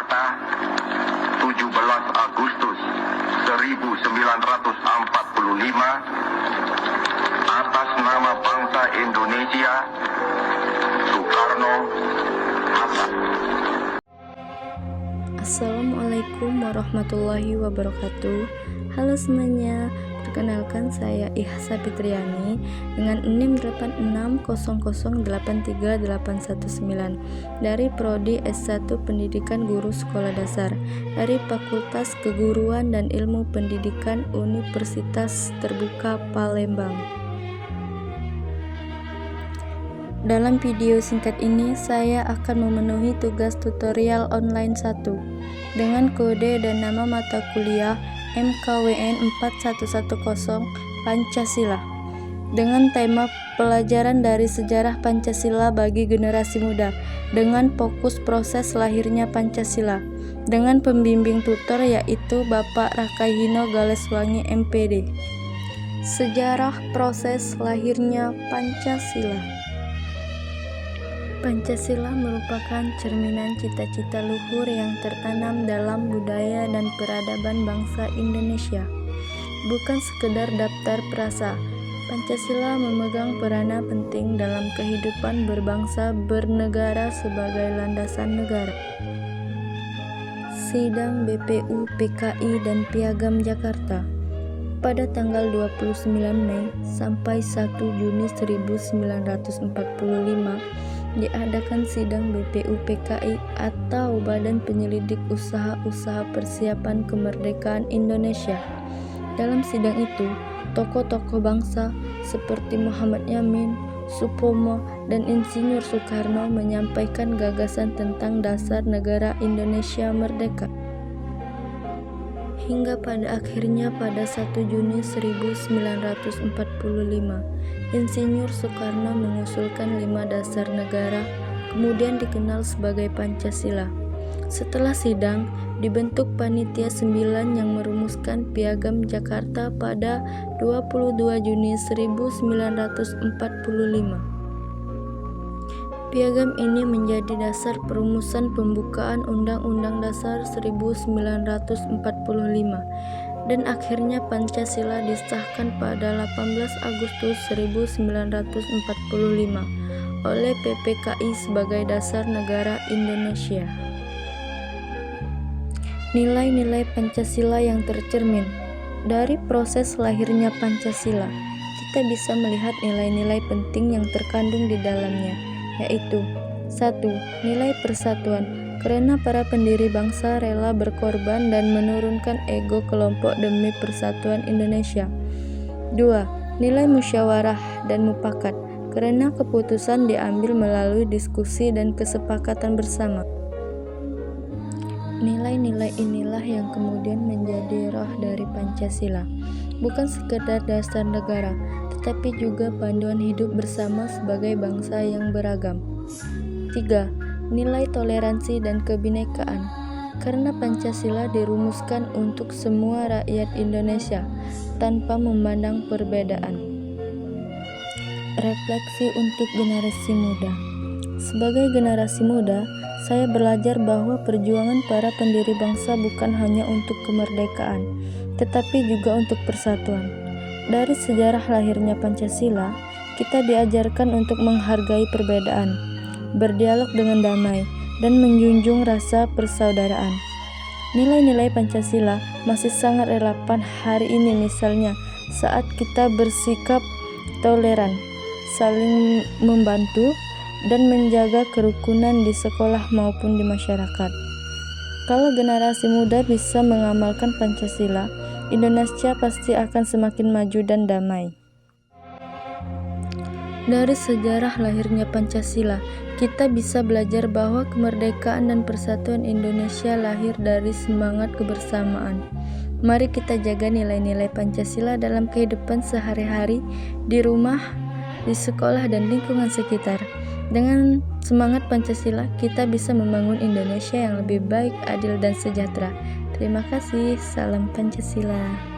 Jakarta, 17 Agustus 1945, atas nama bangsa Indonesia, Soekarno Hatta. Assalamualaikum warahmatullahi wabarakatuh. Halo semuanya, perkenalkan saya Ihsa Fitriani dengan NIM 8600083819 dari Prodi S1 Pendidikan Guru Sekolah Dasar dari Fakultas Keguruan dan Ilmu Pendidikan Universitas Terbuka Palembang. Dalam video singkat ini, saya akan memenuhi tugas tutorial online 1 dengan kode dan nama mata kuliah MKWN 4110 Pancasila dengan tema pelajaran dari sejarah Pancasila bagi generasi muda dengan fokus proses lahirnya Pancasila dengan pembimbing tutor yaitu Bapak Rakaihino Galeswangi MPD. Sejarah proses lahirnya Pancasila. Pancasila merupakan cerminan cita-cita luhur yang tertanam dalam budaya dan peradaban bangsa Indonesia. Bukan sekedar daftar perasa, Pancasila memegang peranan penting dalam kehidupan berbangsa bernegara sebagai landasan negara. Sidang BPU PKI dan Piagam Jakarta pada tanggal 29 Mei sampai 1 Juni 1945 diadakan sidang BPU PKI atau Badan Penyelidik Usaha-Usaha Persiapan Kemerdekaan Indonesia. Dalam sidang itu, tokoh-tokoh bangsa seperti Muhammad Yamin, Supomo, dan Insinyur Soekarno menyampaikan gagasan tentang dasar negara Indonesia merdeka. Hingga pada akhirnya pada 1 Juni 1945, Insinyur Soekarno mengusulkan 5 dasar negara, kemudian dikenal sebagai Pancasila. Setelah sidang, dibentuk Panitia 9 yang merumuskan Piagam Jakarta pada 22 Juni 1945. Piagam ini menjadi dasar perumusan pembukaan Undang-Undang Dasar 1945 dan akhirnya Pancasila disahkan pada 18 Agustus 1945 oleh PPKI sebagai dasar negara Indonesia. Nilai-nilai Pancasila yang tercermin dari proses lahirnya Pancasila, kita bisa melihat nilai-nilai penting yang terkandung di dalamnya, yaitu 1. Nilai persatuan, karena para pendiri bangsa rela berkorban dan menurunkan ego kelompok demi persatuan Indonesia. 2. Nilai musyawarah dan mufakat, karena keputusan diambil melalui diskusi dan kesepakatan bersama. Nilai-nilai inilah yang kemudian menjadi roh dari Pancasila, bukan sekedar dasar negara, tetapi juga panduan hidup bersama sebagai bangsa yang beragam. 3. Nilai toleransi dan kebinekaan, karena Pancasila dirumuskan untuk semua rakyat Indonesia tanpa memandang perbedaan. Refleksi untuk generasi muda. Sebagai generasi muda, saya belajar bahwa perjuangan para pendiri bangsa bukan hanya untuk kemerdekaan, tetapi juga untuk persatuan. Dari sejarah lahirnya Pancasila, kita diajarkan untuk menghargai perbedaan, berdialog dengan damai, dan menjunjung rasa persaudaraan. Nilai-nilai Pancasila masih sangat relevan hari ini, misalnya saat kita bersikap toleran, saling membantu, dan menjaga kerukunan di sekolah maupun di masyarakat. Kalau generasi muda bisa mengamalkan Pancasila, Indonesia pasti akan semakin maju dan damai. Dari sejarah lahirnya Pancasila, kita bisa belajar bahwa kemerdekaan dan persatuan Indonesia lahir dari semangat kebersamaan. Mari kita jaga nilai-nilai Pancasila dalam kehidupan sehari-hari, di rumah, di sekolah, dan lingkungan sekitar. Dengan semangat Pancasila, kita bisa membangun Indonesia yang lebih baik, adil, dan sejahtera. Terima kasih. Salam Pancasila.